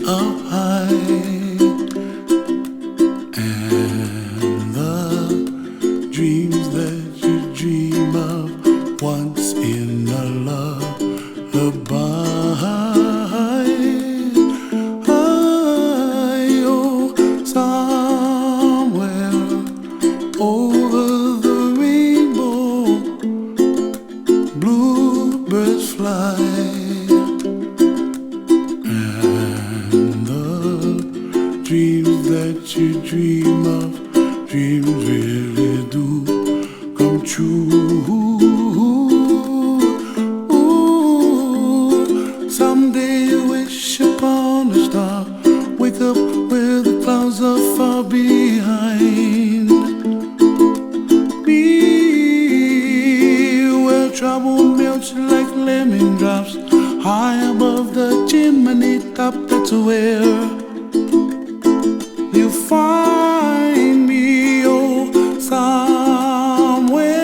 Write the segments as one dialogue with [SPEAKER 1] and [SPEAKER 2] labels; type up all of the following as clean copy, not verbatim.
[SPEAKER 1] up high, and the dreams that you dream of once in a lullaby. Oh, somewhere over the rainbow, bluebirds fly. Dreams that you dream of, dreams really do come true. Ooh, someday you wish upon a star, wake up where the clouds are far behind me, where trouble melts like lemon drops, high above the chimney top. That's where you find me, oh, somewhere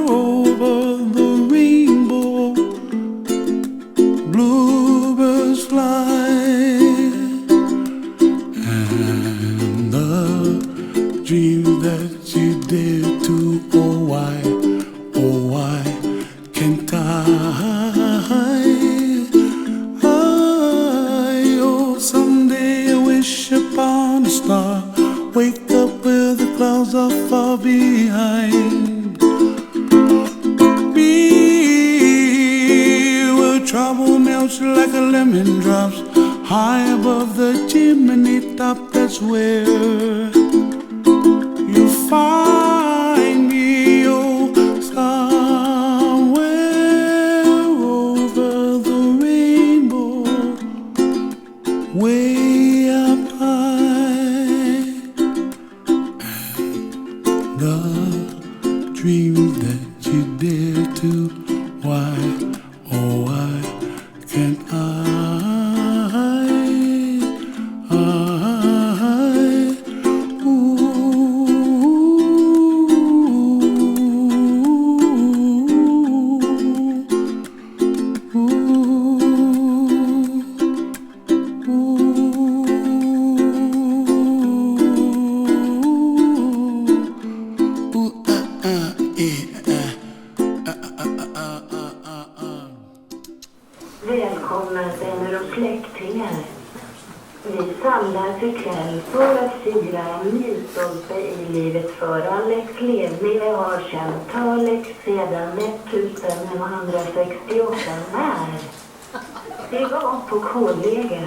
[SPEAKER 1] over the rainbow, bluebirds fly, and the dreams that you dare to, oh why can't I? Upon a star, wake up where the clouds are far behind me, where trouble melts like a lemon drops, high above the chimney top. That's where you find me, oh, somewhere over the rainbow, way up high, and the dreams that you dare to, why, oh why can't I?
[SPEAKER 2] Välkomna vänner och släktingar. Vi samlas ikväll för att fira en milstolpe i livet för Alex Levny. Jag har känt Alex sedan 1968 när vi var på kollega.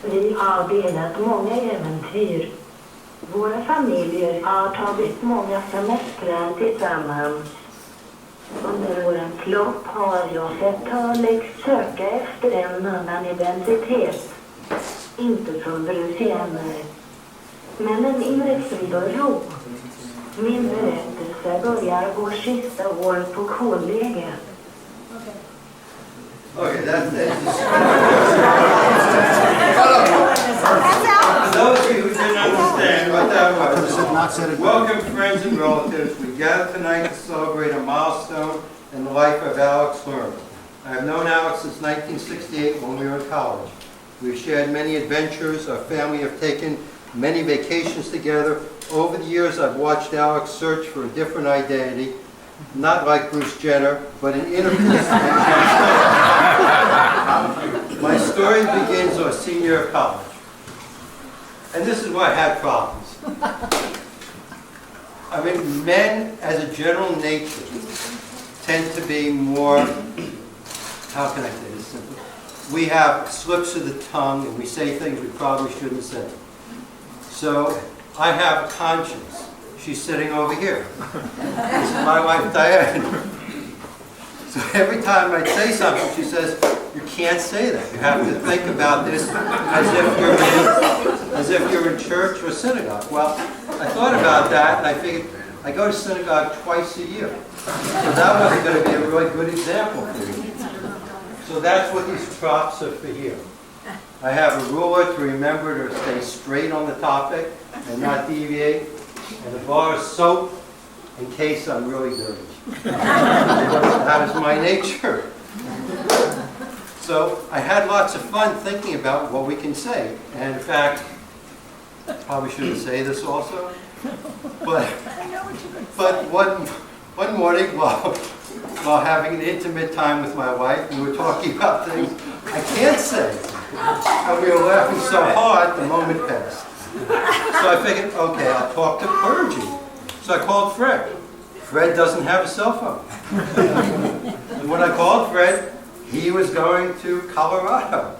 [SPEAKER 2] Vi har delat många äventyr. Våra familjer har tagit många semestrar tillsammans. Under årens lopp har jag sett Alex söka efter en annan identitet. Inte från Brucianer, men en inre frid och ro. Min berättelse börjar vår sista år på kollega.
[SPEAKER 3] Okay, that's it. For those of you who didn't understand what that was, welcome friends and relatives. We gather tonight to celebrate a milestone in the life of Alex Lerner. I have known Alex since 1968 when we were in college. We've shared many adventures. Our family have taken many vacations together. Over the years, I've watched Alex search for a different identity, not like Bruce Jenner, but an inner peace. My story begins our senior year of college. And this is where I had problems. I mean, men, as a general nature, tend to be more, how can I say this simply? We have slips of the tongue and we say things we probably shouldn't say. So I have a conscience. She's sitting over here. This is my wife, Diane. So every time I say something, she says, you can't say that. You have to think about this as if you're in church or synagogue. Well, I thought about that and I figured, I go to synagogue twice a year. So that wasn't going to be a really good example for you. So that's what these props are for here. I have a ruler to remember to stay straight on the topic and not deviate. And a bar of soap in case I'm really dirty. That is my nature. So I had lots of fun thinking about what we can say. And in fact, probably shouldn't say this also, but one morning while having an intimate time with my wife, we were talking about things I can't say. And we were laughing so hard, the moment passed. So I figured, okay, I'll talk to clergy. So I called Fred. Fred doesn't have a cell phone. And when I called Fred, he was going to Colorado.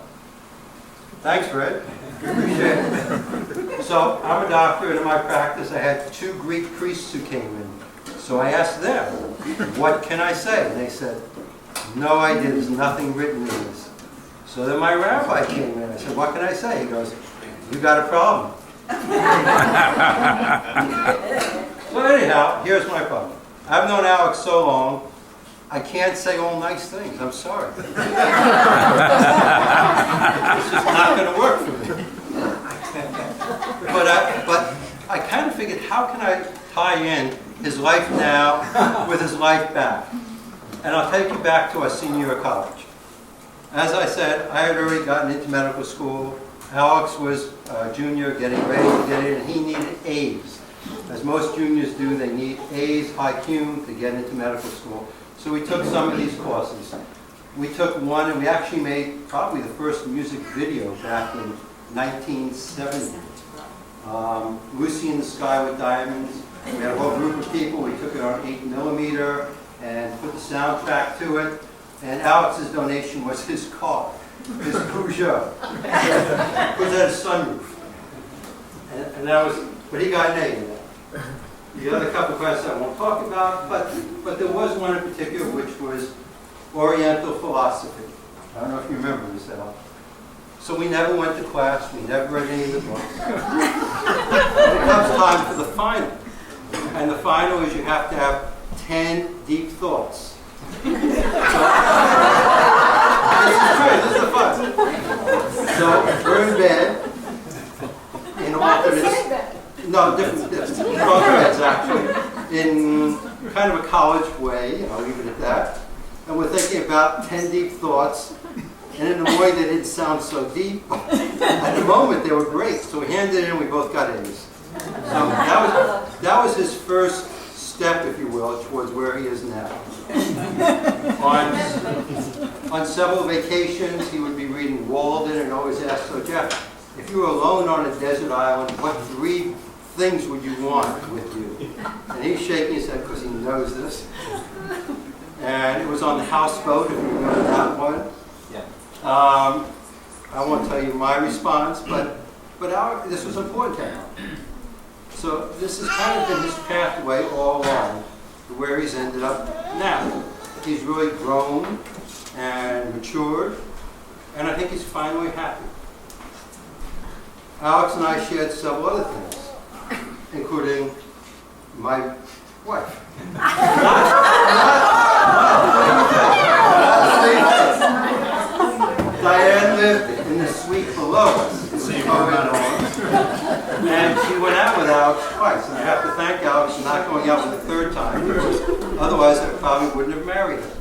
[SPEAKER 3] Thanks, Fred. Appreciate it. So I'm a doctor, and in my practice, I had 2 Greek priests who came in. So I asked them, what can I say? And they said, no idea, there's nothing written in this. So then my rabbi came in. I said, what can I say? He goes, you got a problem. So anyhow, here's my problem. I've known Alex so long, I can't say all nice things. I'm sorry. It's just not going to work for me. But I kind of figured, how can I tie in his life now with his life back? And I'll take you back to our senior year of college. As I said, I had already gotten into medical school. Alex was a junior getting ready to get in, and he needed A's. As most juniors do, they need A's, high cum to get into medical school. So we took some of these courses. We took one, and we actually made probably the first music video back in 1970. Lucy in the Sky with Diamonds. We had a whole group of people. We took it on 8mm and put the soundtrack to it. And Alex's donation was his car, his Peugeot, which had a sunroof. And that was, but he got an A in that. The other couple of classes I won't talk about, but there was one in particular which was Oriental philosophy. I don't know if you remember this, Al. So we never went to class, we never read any of the books. It comes time for the final. And the final is you have to have 10 deep thoughts. So, this is the fun. So we're in bed. In alternates. No, different programs actually, in kind of a college way, I'll leave it at that. And we're thinking about 10 deep thoughts, and in a way that didn't sound so deep. At the moment, they were great, so we handed it in, we both got A's. So that was his first step, if you will, towards where he is now. On several vacations, he would be reading Walden and always ask, so Jeff, if you were alone on a desert island, what 3 things would you want with you? And he's shaking his head because he knows this. And it was on the houseboat, if you remember that one. Yeah. I won't tell you my response, but this was important to him. So this has kind of been his pathway all along to where he's ended up now. He's really grown and matured, and I think he's finally happy. Alex and I shared several other things, including my wife. Diane lived in the suite below us. And she went out with Alex twice. And I have to thank Alex for not going out for the 3rd time, because otherwise I probably wouldn't have married her.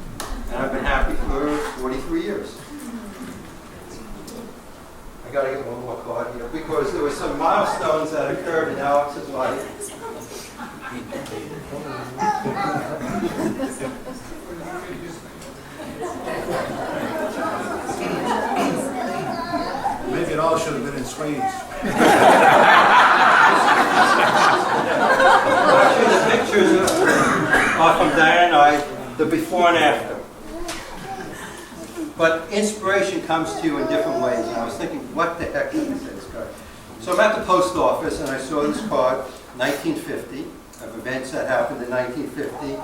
[SPEAKER 3] And I've been happy for 43 years. I got to get one more card here, because there were some milestones that occurred in Alex's life.
[SPEAKER 1] Maybe it all should have been in Swedish.
[SPEAKER 3] Actually, the pictures are from Diane and I, the before and after. But inspiration comes to you in different ways. And I was thinking, what the heck did I say this card? So I'm at the post office and I saw this card, 1950, of events that happened in 1950.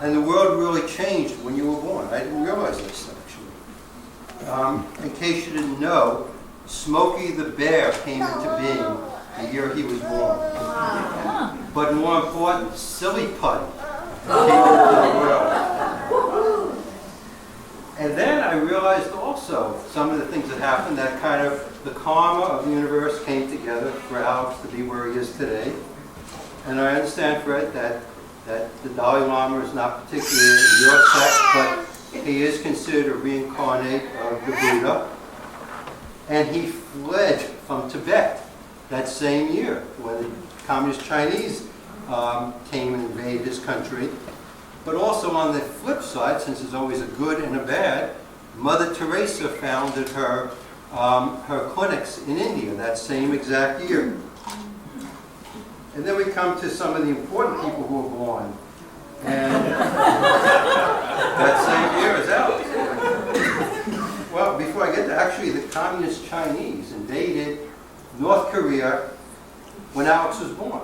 [SPEAKER 3] And the world really changed when you were born. I didn't realize this, actually. In case you didn't know, Smokey the Bear came into being the year he was born. But more important, Silly Putty came into the world. And then I realized also some of the things that happened, that kind of the karma of the universe came together for Alex to be where he is today. And I understand, Fred, that the Dalai Lama is not particularly your sect, but He is considered a reincarnate of the Buddha. And he fled from Tibet that same year when the Communist Chinese came and invaded his country. But also on the flip side, since there's always a good and a bad, Mother Teresa founded her clinics in India that same exact year. And then we come to some of the important people who were born. And that same year as Alex. Well, before I get to actually the Communist Chinese invaded North Korea when Alex was born.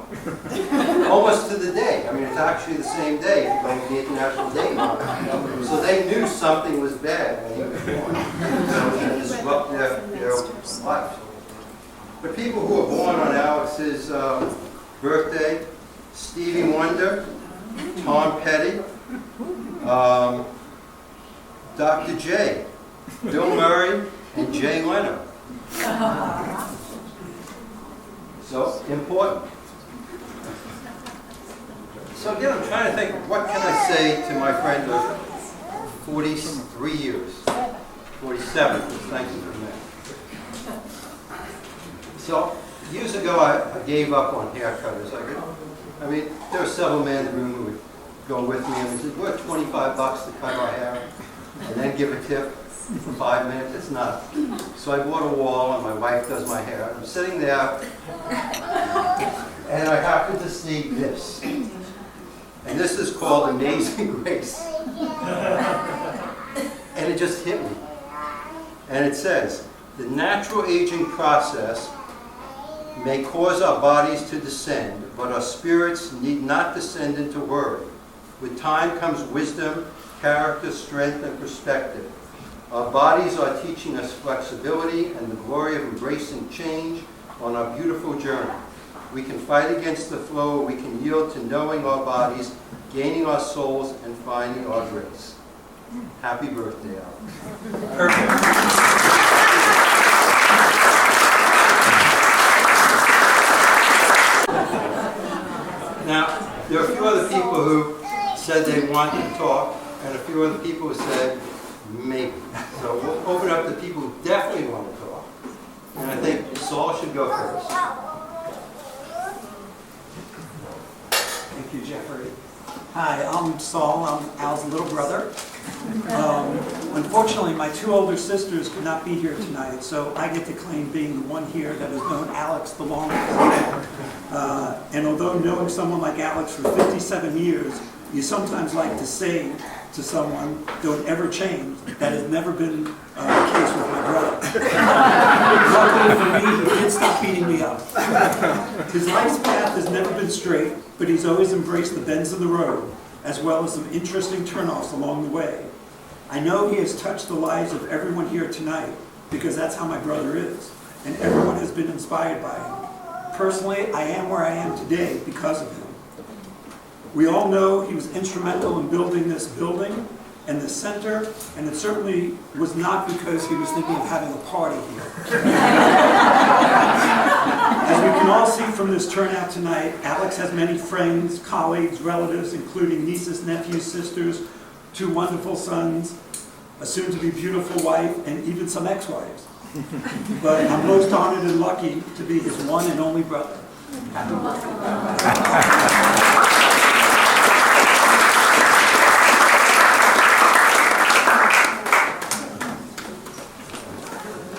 [SPEAKER 3] Almost to the day. I mean, it's actually the same day, like the International Day Mark. So they knew something was bad when he was born. So it would disrupt their life. But people who were born on Alex's birthday, Stevie Wonder, Tom Petty, Dr. J, Bill Murray, and Jay Leno. So, important. So again, I'm trying to think, what can I say to my friend of 43 years? 47, thank you for that. So, years ago, I gave up on haircutters. I mean, there were several men in the room who would go with me and they said, "We're $25 to cut our hair," and then give a tip for 5 minutes. It's not. So I bought a wall and my wife does my hair. I'm sitting there and I happen to see this. And this is called Amazing Grace. And it just hit me. And it says, "The natural aging process may cause our bodies to descend, but our spirits need not descend into worry. With time comes wisdom, character, strength, and perspective. Our bodies are teaching us flexibility and the glory of embracing change on our beautiful journey. We can fight against the flow, we can yield to knowing our bodies, gaining our souls, and finding our grace." Happy birthday, Alex. Perfect. Now, there are a few other people who said they wanted to talk, and a few other people who said maybe. So we'll open up to people who definitely want to talk. And I think Saul should go first.
[SPEAKER 4] Thank you, Jeffrey. Hi, I'm Saul. I'm Al's little brother. Unfortunately, my two older sisters could not be here tonight, so I get to claim being the one here that has known Alex the longest. And although knowing someone like Alex for 57 years, you sometimes like to say to someone, "Don't ever change." That has never been the case with my brother. Luckily for me, he did stop beating me up. His life's path has never been straight, but he's always embraced the bends of the road, as well as some interesting turnoffs along the way. I know he has touched the lives of everyone here tonight, because that's how my brother is, and everyone has been inspired by him. Personally, I am where I am today because of him. We all know he was instrumental in building this building and this center, and it certainly was not because he was thinking of having a party here. As we can all see from this turnout tonight, Alex has many friends, colleagues, relatives, including nieces, nephews, sisters, 2 wonderful sons, a soon-to-be beautiful wife, and even some ex-wives. But I'm most honored and lucky to be his one and only brother. Happy birthday.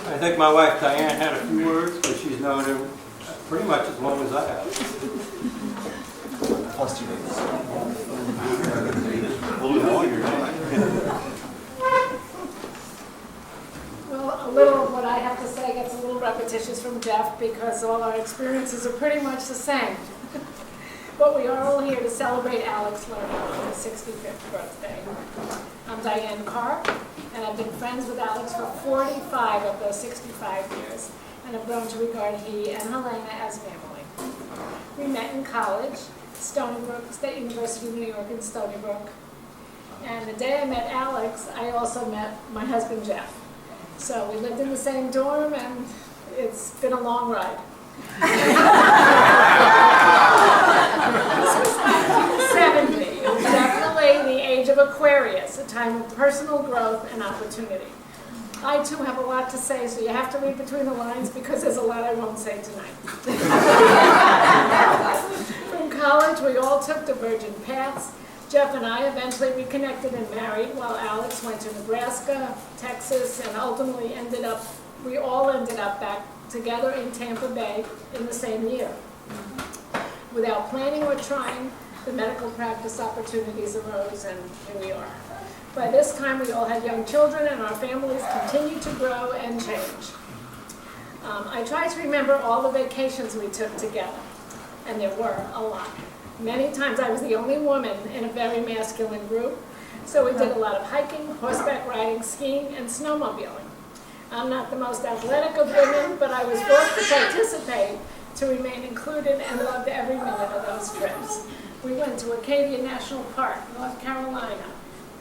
[SPEAKER 3] I think my wife Diane had a few words, but she's known him pretty much as long as I have.
[SPEAKER 5] Plus 2 days.
[SPEAKER 3] A little longer.
[SPEAKER 6] Well, a little of what I have to say gets a little repetitious from Jeff because all our experiences are pretty much the same. But we are all here to celebrate Alex Lerner on his 65th birthday. I'm Diane Carr, and I've been friends with Alex for 45 of those 65 years, and have grown to regard he and Helena as family. We met in college, Stony Brook, State University of New York in Stony Brook. And the day I met Alex, I also met my husband Jeff. So we lived in the same dorm, and it's been a long ride. This was 70, definitely the age of Aquarius, a time of personal growth and opportunity. I too have a lot to say, so you have to read between the lines because there's a lot I won't say tonight. From college, we all took divergent paths. Jeff and I eventually reconnected and married, while Alex went to Nebraska, Texas, and ultimately we all ended up back together in Tampa Bay in the same year. Without planning or trying, the medical practice opportunities arose, and here we are. By this time, we all had young children, and our families continued to grow and change. I try to remember all the vacations we took together, and there were a lot. Many times I was the only woman in a very masculine group, so we did a lot of hiking, horseback riding, skiing, and snowmobiling. I'm not the most athletic of women, but I was forced to participate to remain included and loved every minute of those trips. We went to Acadia National Park, North Carolina,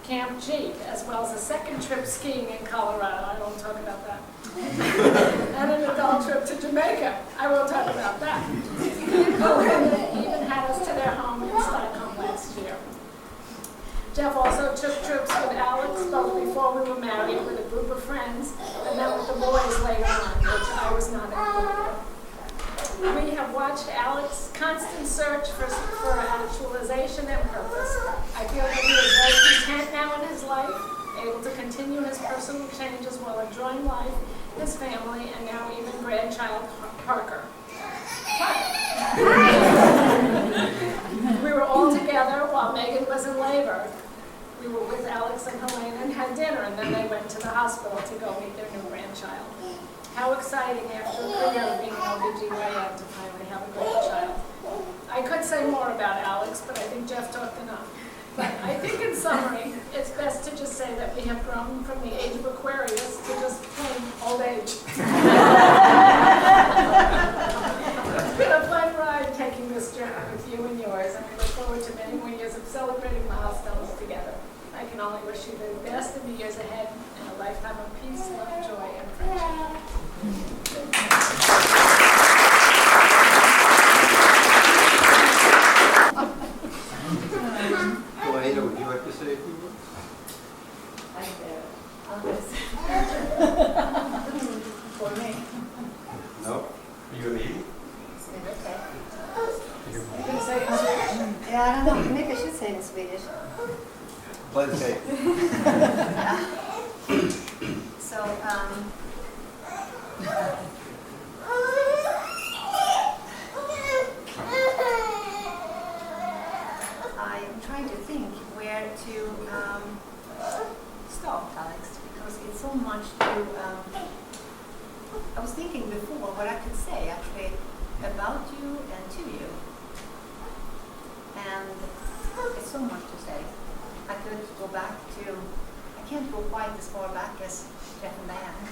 [SPEAKER 6] Camp G, as well as a second trip skiing in Colorado. I won't talk about that. And an adult trip to Jamaica. I will talk about that. They even had us to their home in Stockholm last year. Jeff also took trips with Alex, both before we were married, with a group of friends, and then with the boys later on, which I was not included in. We have watched Alex's constant search for actualization and purpose. I feel that he is very content now in his life, able to continue his personal changes while enjoying life, his family, and now even grandchild Parker. We were all together while Megan was in labor. We were with Alex and Helene and had dinner, and then they went to the hospital to go meet their new grandchild. How exciting after a career of being an OBGYN to finally have a grandchild. I could say more about Alex, but I think Jeff talked enough. But I think in summary, it's best to just say that we have grown from the age of Aquarius to just plain old age. It's been a fun ride taking this journey with you and yours, and I look forward to many more years of celebrating milestones together. I can only wish you the best in the years ahead and a lifetime of peace, love, joy, and friendship.
[SPEAKER 3] Elena, would you like to say a few words?
[SPEAKER 5] For me.
[SPEAKER 3] No? Are you a lady?
[SPEAKER 5] Okay.
[SPEAKER 6] You can say it in Swedish.
[SPEAKER 5] Yeah, I don't know. Maybe I should say it in Swedish.
[SPEAKER 3] Play the tape.
[SPEAKER 5] So, I'm trying to think where to start, Alex, because it's so much to. I was thinking before what I could say actually about you and to you, and it's so much to say. I could go back to. I can't go quite as far back as Jeff and Diane.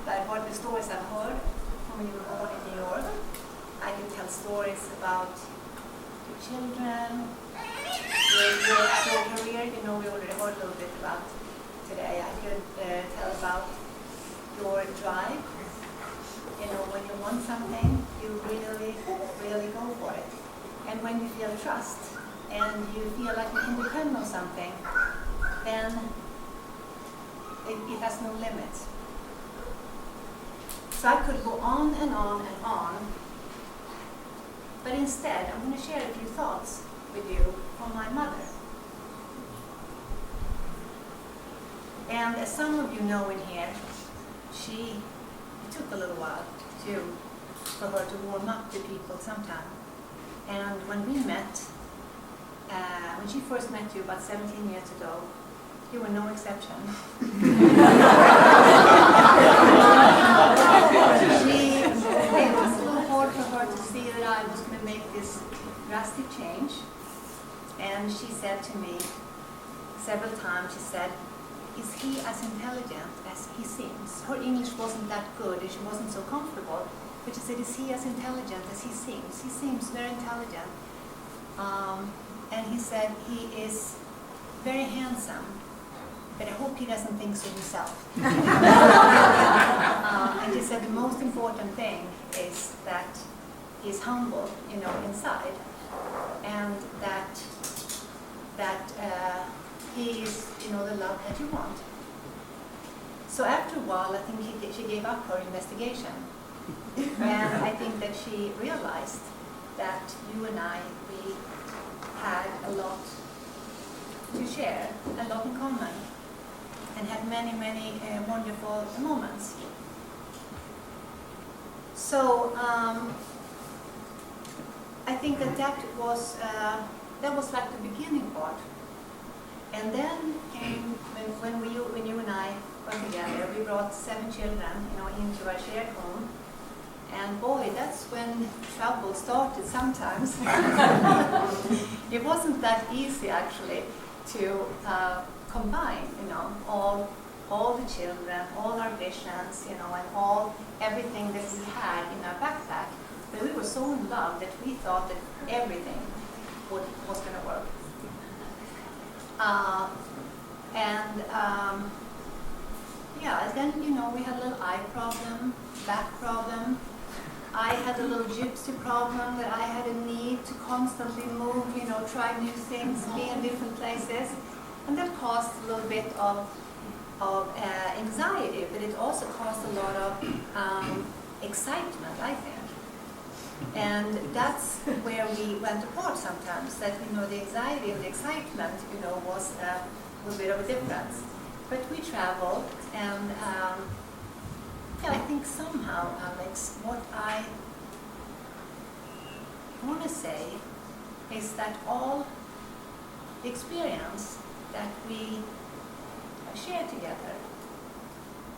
[SPEAKER 5] But what the stories I've heard from when you were born in New York, I can tell stories about your children, your career. You know, we already heard a little bit about today. I could tell about your drive. You know, when you want something, you really, really go for it. And when you feel trust and you feel like you can depend on something, then it has no limits. So I could go on and on and on, but instead I'm going to share a few thoughts with you from my mother. And as some of you know in here, it took a little while for her to warm up to people sometime. And when we met, when she first met you about 17 years ago, you were no exception. It was a little hard for her to see that I was going to make this drastic change. And she said to me several times, she said, "Is he as intelligent as he seems?" Her English wasn't that good and she wasn't so comfortable. But she said, "Is he as intelligent as he seems?" He seems very intelligent. And he said, "He is very handsome, but I hope he doesn't think so himself." And he said the most important thing is that he's humble, inside, and that that he is, the love that you want. So after a while, I think she gave up her investigation. And I think that she realized that you and I, we had a lot to share, a lot in common, and had many, many wonderful moments. So I think that was like the beginning part. And then when you and I were together, we brought 7 children, into our shared home. And boy, that's when trouble started sometimes. It wasn't that easy actually to combine, all the children, all our visions, and everything that we had in our backpack. But we were so in love that we thought that everything was going to work. Then, we had a little eye problem, back problem. I had a little gypsy problem that I had a need to constantly move, try new things, be in different places. And that caused a little bit of anxiety, but it also caused a lot of excitement, I think. And that's where we went apart sometimes, that, the anxiety and the excitement, was a bit of a difference. But we traveled, and I think somehow, Alex, what I want to say is that all the experience that we share together,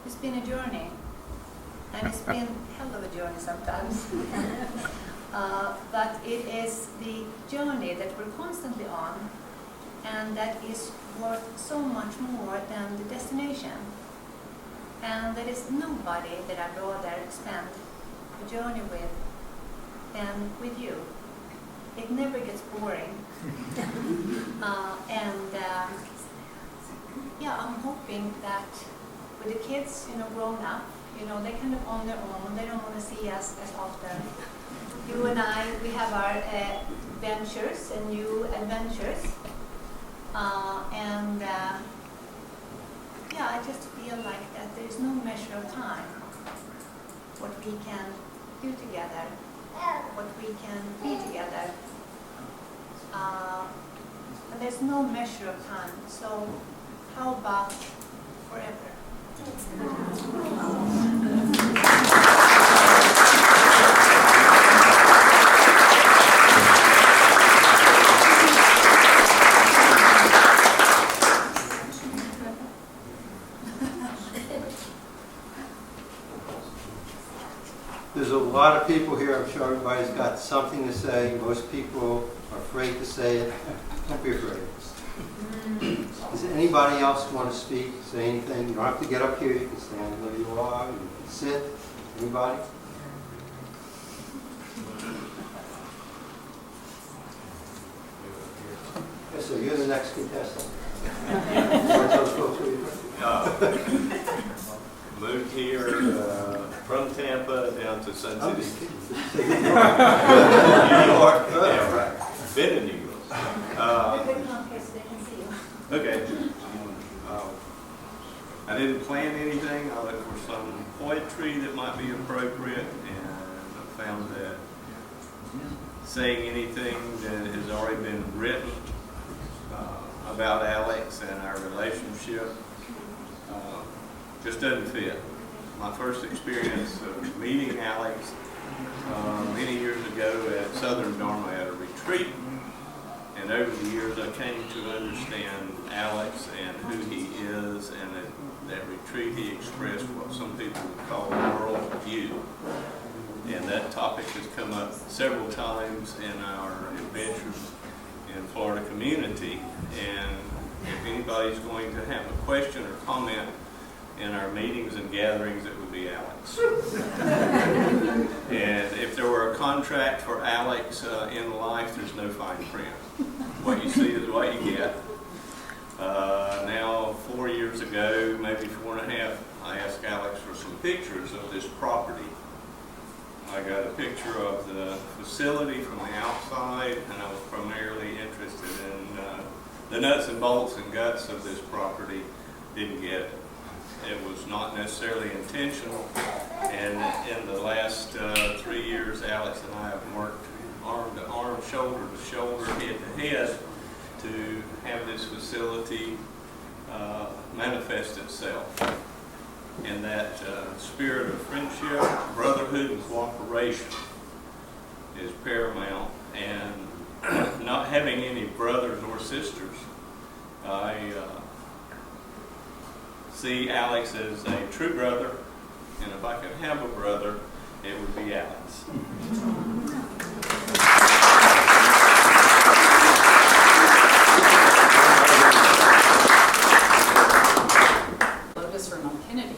[SPEAKER 5] it's been a journey, and it's been a hell of a journey sometimes. But it is the journey that we're constantly on, and that is worth so much more than the destination. And there is nobody that I'd rather spend a journey with than with you. It never gets boring. I'm hoping that with the kids, grown up, they're kind of on their own. They don't want to see us as often. You and I, we have our ventures and new adventures. I just feel like that there's no measure of time what we can do together, what we can be together. And there's no measure of time. So how about forever?
[SPEAKER 3] There's a lot of people here. I'm sure everybody's got something to say. Most people are afraid to say it. Don't be afraid. Does anybody else want to speak, say anything? You don't have to get up here. You can stand where you are. You can sit. Anybody? Yes, so you're the next contestant.
[SPEAKER 7] Moved here from Tampa down to Sun City, New York. Yeah, right. Been in New York. Okay. I didn't plan anything. I looked for some poetry that might be appropriate, and I found that saying anything that has already been written about Alex and our relationship just doesn't fit. My first experience of meeting Alex many years ago at Southern Dharma at a retreat, and over the years I came to understand Alex and who he is, and at that retreat he expressed what some people would call world view. And that topic has come up several times in our adventures in Florida community, and if anybody's going to have a question or comment in our meetings and gatherings, it would be Alex. And if there were a contract for Alex in life, there's no fine print. What you see is what you get. Now, 4 years ago, maybe 4.5, I asked Alex for some pictures of this property. I got a picture of the facility from the outside, and I was primarily interested in the nuts and bolts and guts of this property didn't get it. It was not necessarily intentional, and in the last 3 years, Alex and I have worked arm to arm, shoulder to shoulder, head to head to have this facility manifest itself. And that spirit of friendship, brotherhood, and cooperation is paramount. And not having any brothers or sisters, I see Alex as a true brother, and if I could have a brother, it would be Alex.
[SPEAKER 8] Lotus from Kennedy.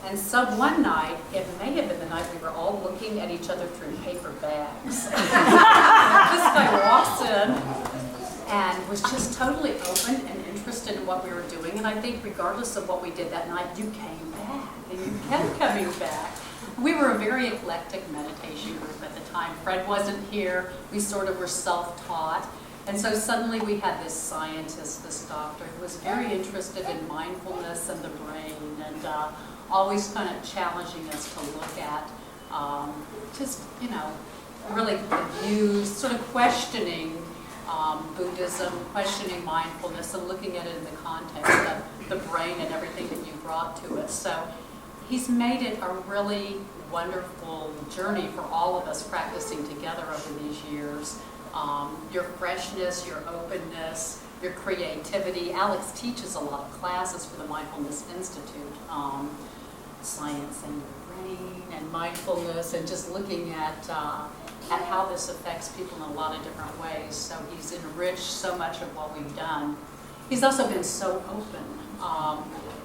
[SPEAKER 8] And so one night, it may have been the night we were all looking at each other through paper bags. This guy walks in and was just totally open and interested in what we were doing. And I think regardless of what we did that night, you came back and you kept coming back. We were a very eclectic meditation group at the time. Fred wasn't here. We sort of were self-taught. And so suddenly we had this scientist, this doctor, who was very interested in mindfulness and the brain, and always kind of challenging us to look at just, you know, really the views, sort of questioning Buddhism, questioning mindfulness, and looking at it in the context of the brain and everything that you brought to it. So he's made it a really wonderful journey for all of us practicing together over these years. Your freshness, your openness, your creativity. Alex teaches a lot of classes for the Mindfulness Institute, science and the brain and mindfulness, and just looking at how this affects people in a lot of different ways. So he's enriched so much of what we've done. He's also been so open.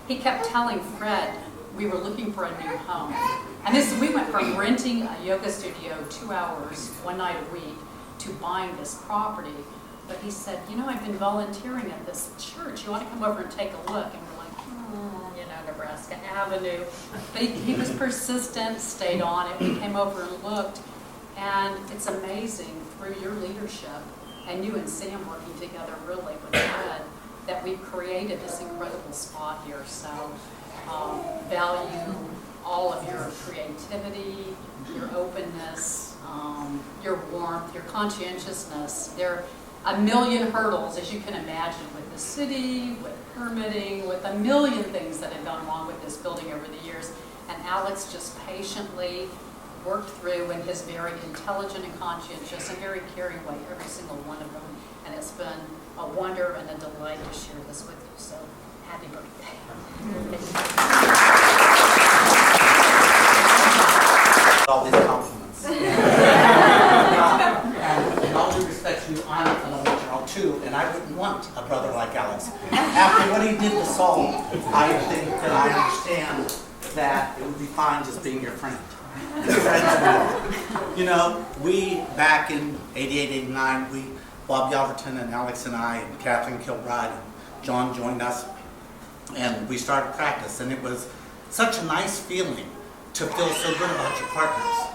[SPEAKER 8] He kept telling Fred we were looking for a new home. And we went from renting a yoga studio 2 hours, one night a week, to buying this property. But he said, you know, I've been volunteering at this church. You want to come over and take a look? And we're like, you know, Nebraska Avenue. But he was persistent, stayed on it. We came over and looked. And it's amazing through your leadership and you and Sam working together really with Fred that we've created this incredible spot here. So value all of your creativity, your openness, your warmth, your conscientiousness. There are a million hurdles, as you can imagine, with the city, with permitting, with a million things that have gone wrong with this building over the years. And Alex just patiently worked through in his very intelligent and conscientious and very caring way, every single one of them. And it's been a wonder and a delight to share this with you. So happy birthday.
[SPEAKER 9] All these compliments. And in all due respect to you, I'm an only child too, and I wouldn't want a brother like Alex. After what he did to Saul, I think that I understand that it would be fine just being your friend. You know, we back in 88, 89, Bob Yelverton and Alex and I and Kathleen Kilbride and John joined us, and we started practice, and it was such a nice feeling to feel so good about your partners.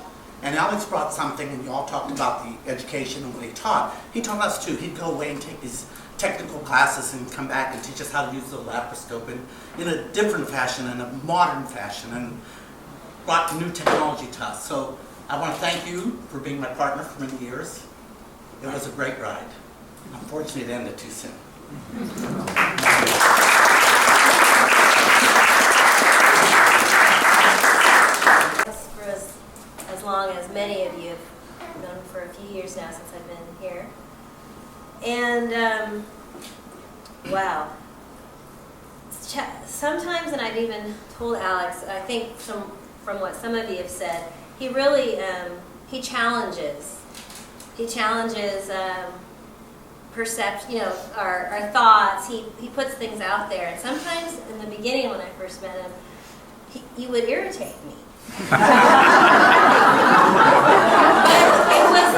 [SPEAKER 9] And Alex brought something, and you all talked about the education and what he taught. He taught us too. He'd go away and take these technical classes and come back and teach us how to use the laparoscope in a different fashion, in a modern fashion, and brought new technology to us. So I want to thank you for being my partner for many years. It was a great ride. Unfortunately, it ended too soon.
[SPEAKER 10] For as long as many of you have known for a few years now since I've been here. And wow. Sometimes, and I've even told Alex, I think from what some of you have said, he really, he challenges perception, you know, our thoughts. He puts things out there. And sometimes in the beginning when I first met him, he would irritate me. But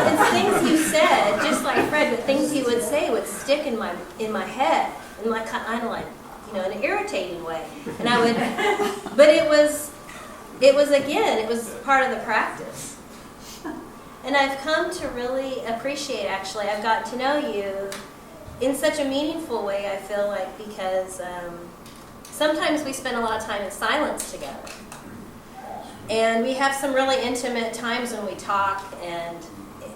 [SPEAKER 10] it's things you said, just like Fred, but things he would say would stick in my head, in my kind of like, you know, in an irritating way. And I would, but it was again, it was part of the practice. And I've come to really appreciate, actually, I've got to know you, in such a meaningful way, I feel like, because sometimes we spend a lot of time in silence together. And we have some really intimate times when we talk and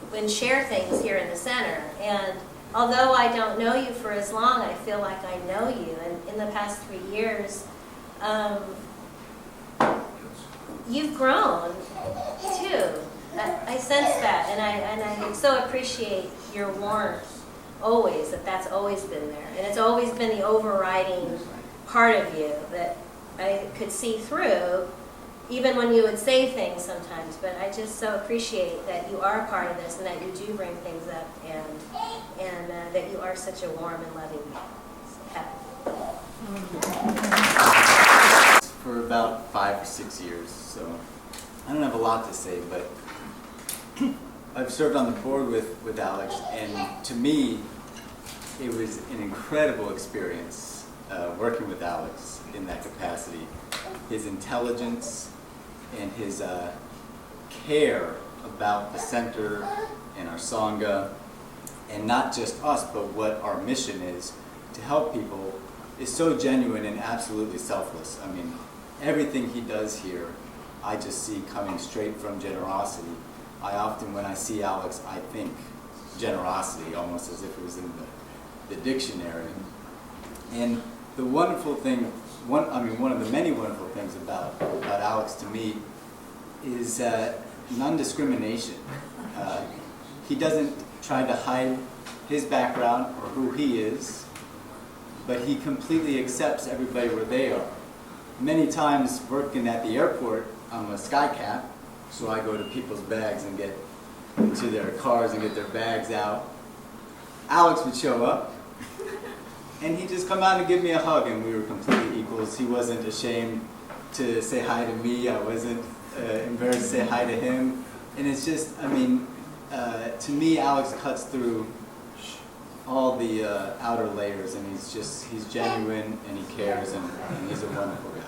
[SPEAKER 10] when share things here in the center. And although I don't know you for as long, I feel like I know you. And in the past 3 years, you've grown too. I sense that, and I so appreciate your warmth always, that's always been there. And it's always been the overriding part of you that I could see through, even when you would say things sometimes. But I just so appreciate that you are a part of this and that you do bring things up, and that you are such a warm and loving pet.
[SPEAKER 11] For about 5 or 6 years, so I don't have a lot to say, but I've served on the board with Alex, and to me, it was an incredible experience working with Alex in that capacity. His intelligence and his care about the center and our Sangha, and not just us, but what our mission is to help people, is so genuine and absolutely selfless. I mean, everything he does here, I just see coming straight from generosity. I often, when I see Alex, I think generosity, almost as if it was in the dictionary. And the wonderful thing, one of the many wonderful things about Alex to me is non-discrimination. He doesn't try to hide his background or who he is, but he completely accepts everybody where they are. Many times working at the airport, I'm a skycap, so I go to people's bags and get into their cars and get their bags out. Alex would show up, and he'd just come out and give me a hug, and we were completely equals. He wasn't ashamed to say hi to me. I wasn't embarrassed to say hi to him. And it's just, I mean, to me, Alex cuts through all the outer layers, and he's genuine, and he cares, and he's a wonderful guy.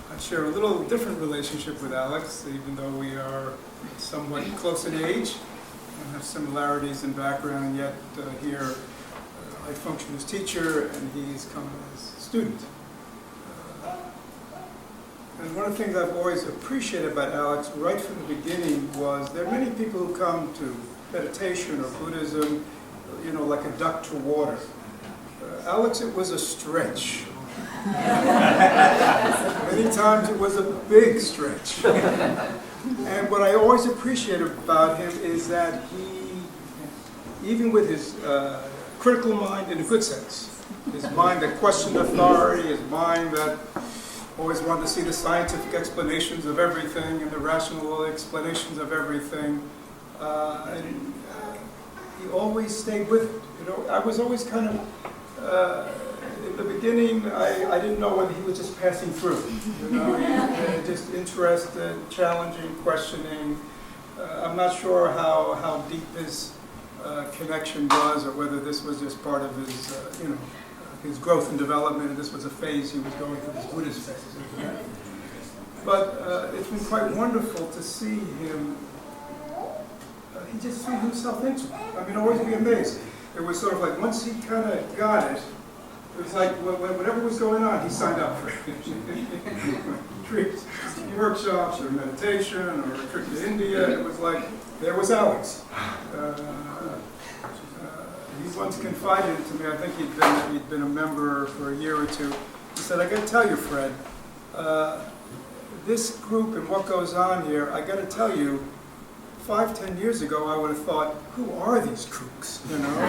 [SPEAKER 12] I share a little different relationship with Alex, even though we are somewhat close in age and have similarities in background, and yet here I function as teacher and he's come as student. And one of the things I've always appreciated about Alex right from the beginning was there are many people who come to meditation or Buddhism, you know, like a duck to water. Alex, it was a stretch. Many times it was a big stretch. And what I always appreciated about him is that he, even with his critical mind in a good sense, his mind that questioned authority, his mind that always wanted to see the scientific explanations of everything and the rational explanations of everything, he always stayed with it. You know, I was always kind of, in the beginning, I didn't know whether he was just passing through. You know, just interested, challenging, questioning. I'm not sure how deep his connection was, or whether this was just part of his, you know, his growth and development, and this was a phase he was going through, this Buddhist phase. But it's been quite wonderful to see him. He just threw himself into it. I mean, always be amazed. It was sort of like once he kind of got it, it was like whatever was going on, he signed up for it. Retreats, workshops, or meditation, or a trip to India. It was like there was Alex. He once confided to me, I think he'd been a member for a year or two. He said, "I got to tell you, Fred, this group and what goes on here, I got to tell you, 5-10 years ago, I would have thought, who are these kooks, you know?"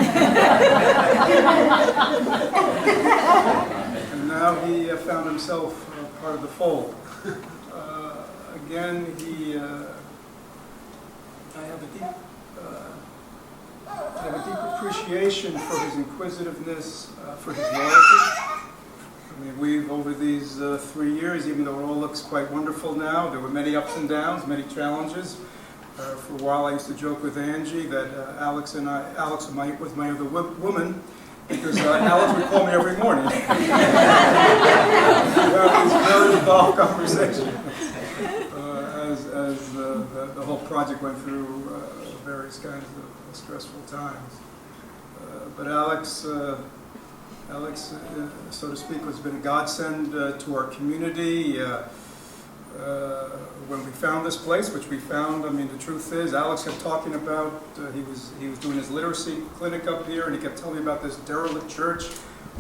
[SPEAKER 12] And now he found himself part of the fold. Again, I have a deep appreciation for his inquisitiveness, for his loyalty. I mean, we've, over these 3 years, even though it all looks quite wonderful now, there were many ups and downs, many challenges. For a while, I used to joke with Angie that Alex was my other woman, because Alex would call me every morning. We have this very involved conversation as the whole project went through various kinds of stressful times. But Alex, so to speak, has been a godsend to our community. When we found this place, which we found, I mean, the truth is, Alex kept talking about, he was doing his literacy clinic up here, and he kept telling me about this derelict church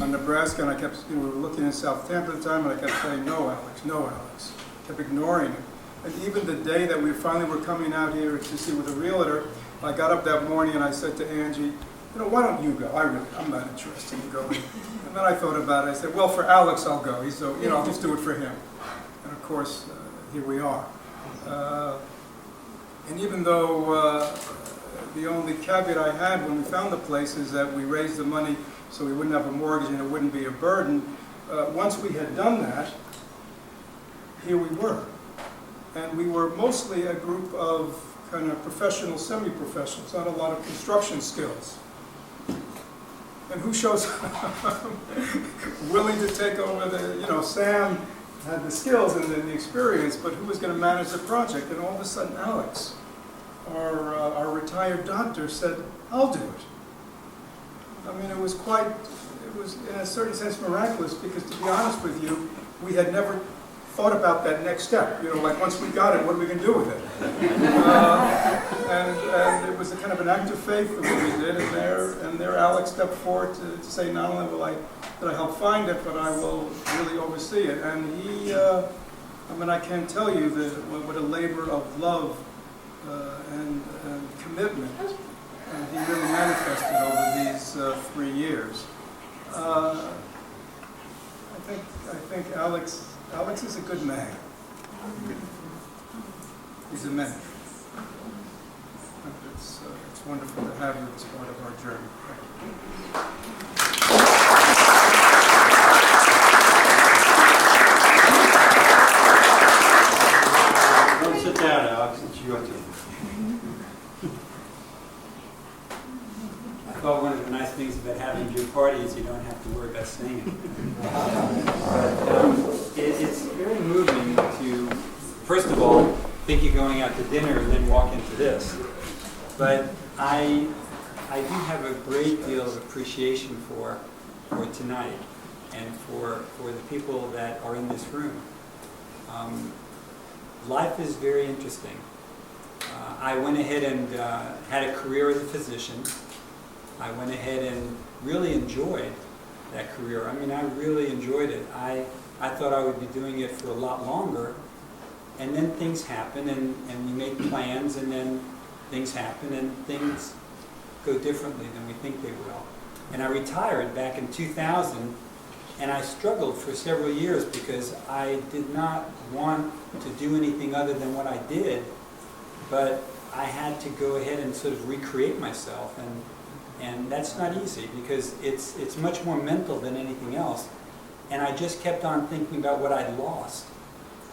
[SPEAKER 12] on Nebraska, and I kept, we were looking in Southampton at the time, and I kept saying, no, Alex, no, Alex. Kept ignoring it. And even the day that we finally were coming out here to see with a realtor, I got up that morning and I said to Angie, why don't you go? I'm not interested in going. And then I thought about it. I said, well, for Alex, I'll go. He's so, I'll just do it for him. And of course, here we are. And even though the only caveat I had when we found the place is that we raised the money so we wouldn't have a mortgage and it wouldn't be a burden, once we had done that, here we were. And we were mostly a group of kind of professional, semi-professionals, not a lot of construction skills. And who shows up willing to take over the, Sam had the skills and the experience, but who was going to manage the project? And all of a sudden, Alex, our retired doctor, said, I'll do it. I mean, it was in a certain sense miraculous, because to be honest with you, we had never thought about that next step. Like once we got it, what are we going to do with it? And it was a kind of an act of faith that we did, and there Alex stepped forward to say, not only will I help find it, but I will really oversee it. And he, I can't tell you what a labor of love and commitment he really manifested over these 3 years. I think Alex is a good man. He's a man. It's wonderful to have you as part of our journey.
[SPEAKER 3] Don't sit down, Alex. It's your turn.
[SPEAKER 13] I thought one of the nice things about having your party is you don't have to worry about singing. It's very moving to, first of all, think you're going out to dinner and then walk into this. But I do have a great deal of appreciation for tonight and for the people that are in this room. Life is very interesting. I went ahead and had a career as a physician. I went ahead and really enjoyed that career. I mean, I really enjoyed it. I thought I would be doing it for a lot longer, and then things happen, and we make plans, and then things happen, and things go differently than we think they will. And I retired back in 2000, and I struggled for several years because I did not want to do anything other than what I did, but I had to go ahead and sort of recreate myself, and that's not easy because it's much more mental than anything else. And I just kept on thinking about what I'd lost.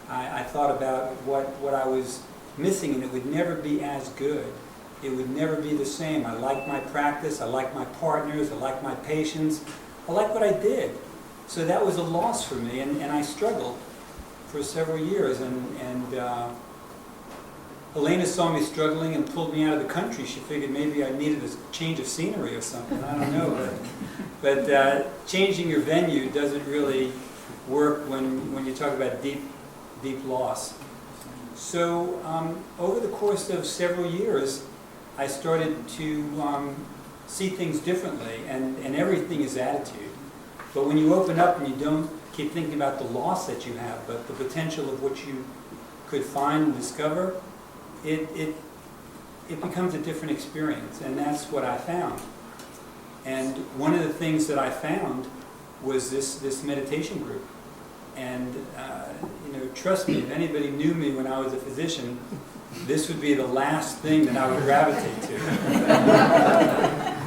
[SPEAKER 13] I thought about what I was missing, and it would never be as good. It would never be the same. I liked my practice, I liked my partners, I liked my patients, I liked what I did. So that was a loss for me, and I struggled for several years. And Helena saw me struggling and pulled me out of the country. She figured maybe I needed a change of scenery or something. I don't know. But changing your venue doesn't really work when you talk about deep loss. So over the course of several years, I started to see things differently, and everything is attitude. But when you open up and you don't keep thinking about the loss that you have, but the potential of what you could find and discover, it becomes a different experience, and that's what I found. And one of the things that I found was this meditation group. And trust me, if anybody knew me when I was a physician, this would be the last thing that I would gravitate to.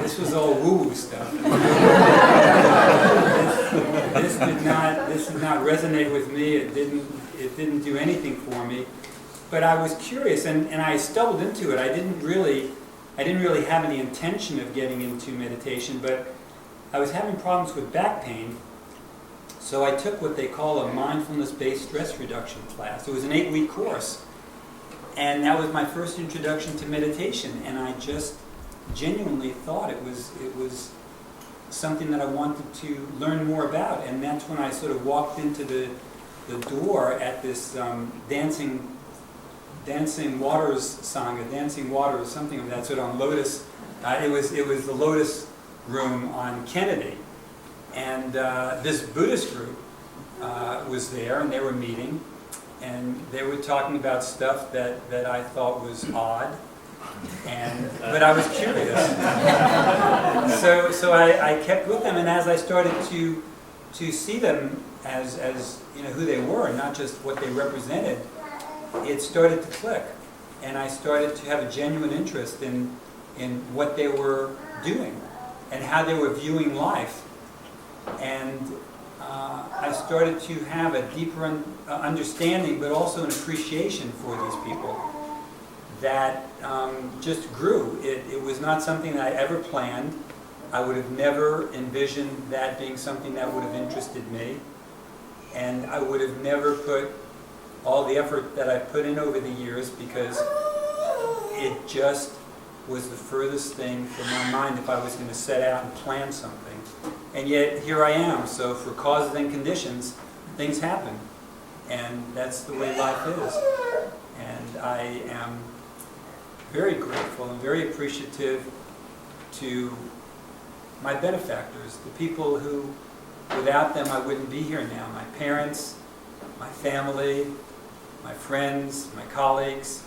[SPEAKER 13] This was all woo-woo stuff. This did not resonate with me. It didn't do anything for me. But I was curious, and I stumbled into it. I didn't really have any intention of getting into meditation, but I was having problems with back pain, so I took what they call a mindfulness-based stress reduction class. It was an 8-week course, and that was my first introduction to meditation, and I just genuinely thought it was something that I wanted to learn more about, and that's when I sort of walked into the door at this Dancing Waters Sangha, Dancing Waters, something of that sort, on Lotus. It was the Lotus Room on Kennedy, and this Buddhist group was there, and they were meeting, and they were talking about stuff that I thought was odd, but I was curious. So I kept with them, and as I started to see them as who they were, not just what they represented, it started to click, and I started to have a genuine interest in what they were doing and how they were viewing life, and I started to have a deeper understanding, but also an appreciation for these people that just grew. It was not something that I ever planned. I would have never envisioned that being something that would have interested me, and I would have never put all the effort that I put in over the years, because it just was the furthest thing from my mind if I was going to set out and plan something. And yet here I am. So for causes and conditions, things happen, and that's the way life is. And I am very grateful and very appreciative to my benefactors, the people who, without them, I wouldn't be here now. My parents, my family, my friends, my colleagues,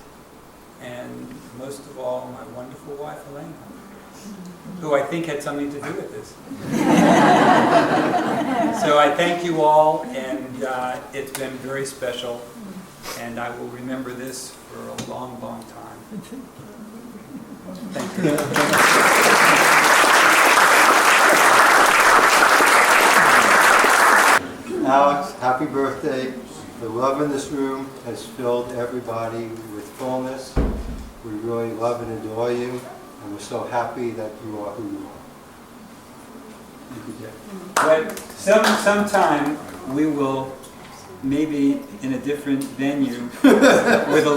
[SPEAKER 13] and most of all, my wonderful wife, Elena, who I think had something to do with this. So I thank you all, and it's been very special, and I will remember this for a long, long time. Thank you.
[SPEAKER 3] Alex, happy birthday. The love in this room has filled everybody with fullness. We really love and adore you, and we're so happy that you are who you are.
[SPEAKER 13] Thank you, Jeff. But sometime we will, maybe in a different venue, with a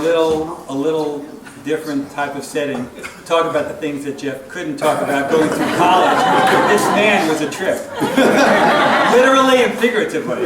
[SPEAKER 13] little different type of setting, talk about the things that Jeff couldn't talk about going through college. This man was a trip, literally and figuratively.